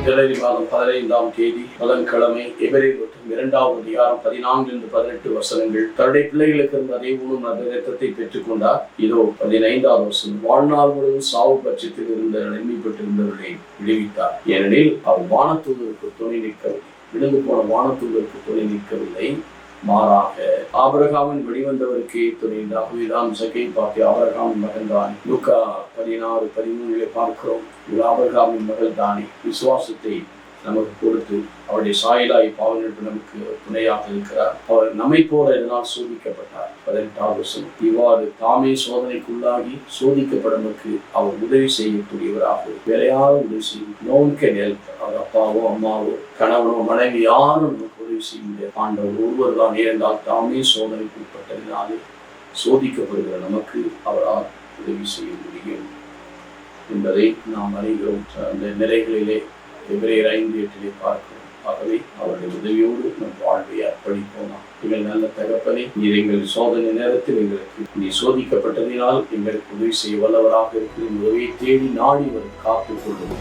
ஜனவரி மாதம் 15ஆம் தேதி புதன்கிழமை எபிரேயர் 2ஆம் அதிகாரம் 14-18 வசனங்கள். தன்னுடைய பிள்ளைகளுக்கு இருந்த அதே ஊனும் அந்த இரத்தத்தை பெற்றுக் கொண்டார். இதோ 15ஆவது வசனம். வாழ்நாள் முழுவதும் சாவு பட்சத்தில் இருந்த நன்மைப்பட்டிருந்தவர்களை விடுவித்தார். ஏனெனில் அவர் வானதூதருக்கு துணை நிற்கவில்லை. விழுந்து போன வானதூதருக்கு துணை நிற்கவில்லை, மாறாக ஆபிரகாமின் வெளிவந்தவருக்கு துணைந்தாகவேதான் சகை பார்த்து ஆபிரகாமின் மகன் தானே. லூக்கா 16:13 பார்க்கிறோம். ஆபிரகாமின் மகள் தானே விசுவாசத்தை நமக்கு கொடுத்து அவருடைய சாயலாய் பாவங்களுக்கு நமக்கு துணையாக இருக்கிறார். அவர் நம்மை போல இதனால் சோதிக்கப்பட்டார். 18ஆவது வசனம். இவ்வாறு தாமே சோதனைக்குள்ளாகி சோதிக்கப்படுவதற்கு அவர் உதவி செய்யக்கூடியவராக வேற யாரும் உதவி செய்யும். Known can help. அவர் அப்பாவோ அம்மாவோ கணவனோ மனைவி யாரும் நமக்கு உதவி செய்ய முடியாது. ஆண்டவர் ஒருவர் தான். ஏனென்றால் தாமே சோதனைக்கு உட்பட்டதினாலே சோதிக்கப்படுகிற நமக்கு அவரால் உதவி செய்ய முடியும் என்பதை நாம் அறிகிறோம். அந்த நிலைகளிலே எபிரேயர் 5:8 பார்க்கிறோம். ஆகவே அவருடைய உதவியோடு நம் வாழ்வை அர்ப்பணிப்போம். எங்கள் நல்ல தகப்பனே, நீர் எங்கள் சோதனை நேரத்தில் எங்களுக்கு நீ சோதிக்கப்பட்டதினால் எங்களுக்கு உதவி செய்ய வல்லவராக இருக்கிற உதவியை தேடி நாடி வரும் காத்துக் கொள்ளும்.